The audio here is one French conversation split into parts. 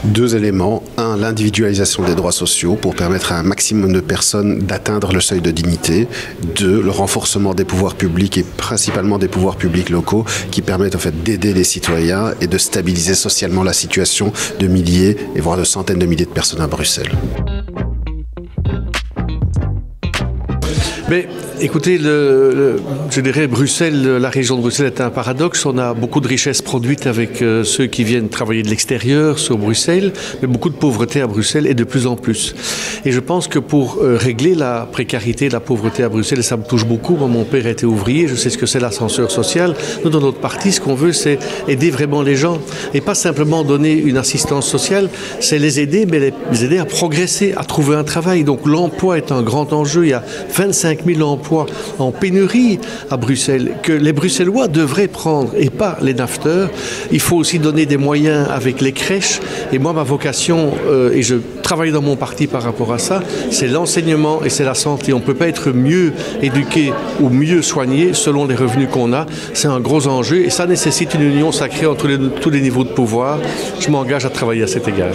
Deux éléments. Un, l'individualisation des droits sociaux pour permettre à un maximum de personnes d'atteindre le seuil de dignité. Deux, le renforcement des pouvoirs publics et principalement des pouvoirs publics locaux qui permettent en fait d'aider les citoyens et de stabiliser socialement la situation de milliers et voire de centaines de milliers de personnes à Bruxelles. Mais écoutez, je dirais Bruxelles, la région de Bruxelles est un paradoxe. On a beaucoup de richesses produites avec ceux qui viennent travailler de l'extérieur sur Bruxelles, mais beaucoup de pauvreté à Bruxelles et de plus en plus. Et je pense que pour régler la précarité, la pauvreté à Bruxelles, et ça me touche beaucoup, moi mon père était ouvrier, je sais ce que c'est l'ascenseur social. Nous dans notre parti, ce qu'on veut c'est aider vraiment les gens et pas simplement donner une assistance sociale, c'est les aider, mais les aider à progresser, à trouver un travail. Donc l'emploi est un grand enjeu, il y a 25 000 emplois en pénurie à Bruxelles que les Bruxellois devraient prendre et pas les nafteurs. Il faut aussi donner des moyens avec les crèches et moi ma vocation, et je travaille dans mon parti par rapport à ça, c'est l'enseignement et c'est la santé. On ne peut pas être mieux éduqué ou mieux soigné selon les revenus qu'on a. C'est un gros enjeu et ça nécessite une union sacrée entre tous les niveaux de pouvoir. Je m'engage à travailler à cet égard.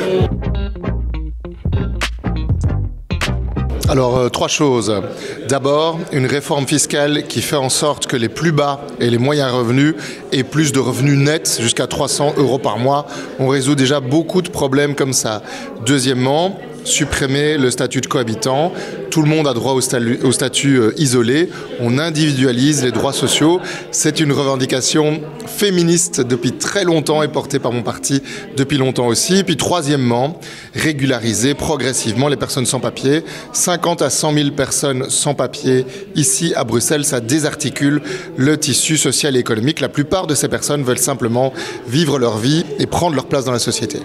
Alors, trois choses. D'abord, une réforme fiscale qui fait en sorte que les plus bas et les moyens revenus aient plus de revenus nets, jusqu'à 300 € par mois. On résout déjà beaucoup de problèmes comme ça. Deuxièmement, supprimer le statut de cohabitant. Tout le monde a droit au statut isolé. On individualise les droits sociaux. C'est une revendication féministe depuis très longtemps et portée par mon parti depuis longtemps aussi. Puis troisièmement, régulariser progressivement les personnes sans papier. 50 à 100 000 personnes sans papier ici à Bruxelles, ça désarticule le tissu social et économique. La plupart de ces personnes veulent simplement vivre leur vie et prendre leur place dans la société.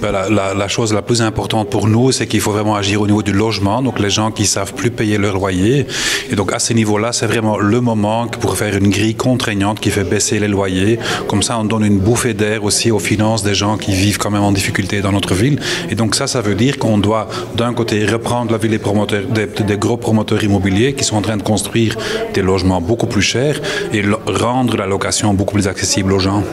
La chose la plus importante pour nous, c'est qu'il faut vraiment agir au niveau du logement, donc les gens qui ne savent plus payer leur loyer. Et donc à ce niveau-là, c'est vraiment le moment pour faire une grille contraignante qui fait baisser les loyers. Comme ça, on donne une bouffée d'air aussi aux finances des gens qui vivent quand même en difficulté dans notre ville. Et donc ça veut dire qu'on doit d'un côté reprendre la ville des gros promoteurs immobiliers qui sont en train de construire des logements beaucoup plus chers et rendre la location beaucoup plus accessible aux gens.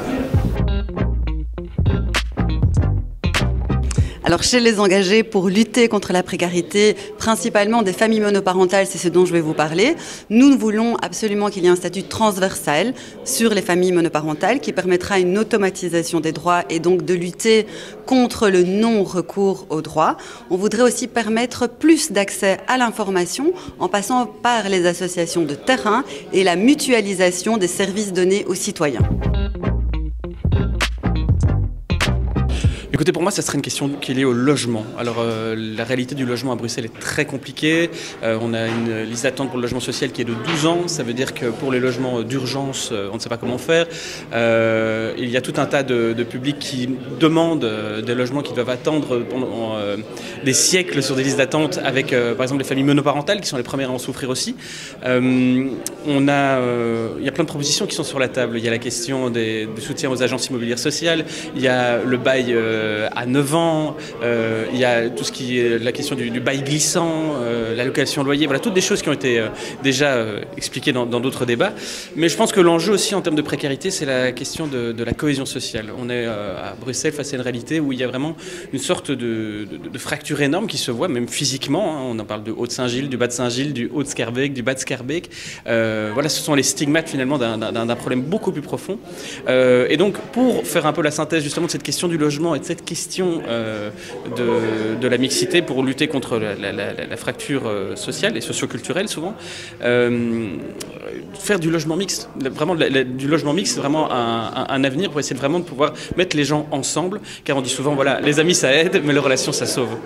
Alors chez les engagés pour lutter contre la précarité, principalement des familles monoparentales, c'est ce dont je vais vous parler. Nous voulons absolument qu'il y ait un statut transversal sur les familles monoparentales qui permettra une automatisation des droits et donc de lutter contre le non-recours aux droits. On voudrait aussi permettre plus d'accès à l'information en passant par les associations de terrain et la mutualisation des services donnés aux citoyens. Écoutez, pour moi, ça serait une question qui est liée au logement. Alors, la réalité du logement à Bruxelles est très compliquée. On a une liste d'attente pour le logement social qui est de 12 ans. Ça veut dire que pour les logements d'urgence, on ne sait pas comment faire. Il y a tout un tas de publics qui demandent des logements qui doivent attendre pendant des siècles sur des listes d'attente avec, par exemple, les familles monoparentales qui sont les premières à en souffrir aussi. Il y a plein de propositions qui sont sur la table. Il y a la question du soutien aux agences immobilières sociales. Il y a le bail à 9 ans, il y a tout ce qui est la question du bail glissant, la location loyer, voilà, toutes des choses qui ont été déjà expliquées dans d'autres débats. Mais je pense que l'enjeu aussi en termes de précarité, c'est la question de la cohésion sociale. On est à Bruxelles face à une réalité où il y a vraiment une sorte de fracture énorme qui se voit, même physiquement. Hein. On en parle de Haut-de-Saint-Gilles, du Bas-de-Saint-Gilles, du Haut-de-Scarbeck, du Bas-de-Scarbeck. Voilà, ce sont les stigmates finalement d'un problème beaucoup plus profond. Et donc, pour faire un peu la synthèse justement de cette question du logement et de cette question de la mixité pour lutter contre la fracture sociale et socioculturelle souvent, faire du logement mixte, vraiment du logement mixte, c'est vraiment un avenir pour essayer vraiment de pouvoir mettre les gens ensemble, car on dit souvent voilà, les amis ça aide, mais les relations ça sauve.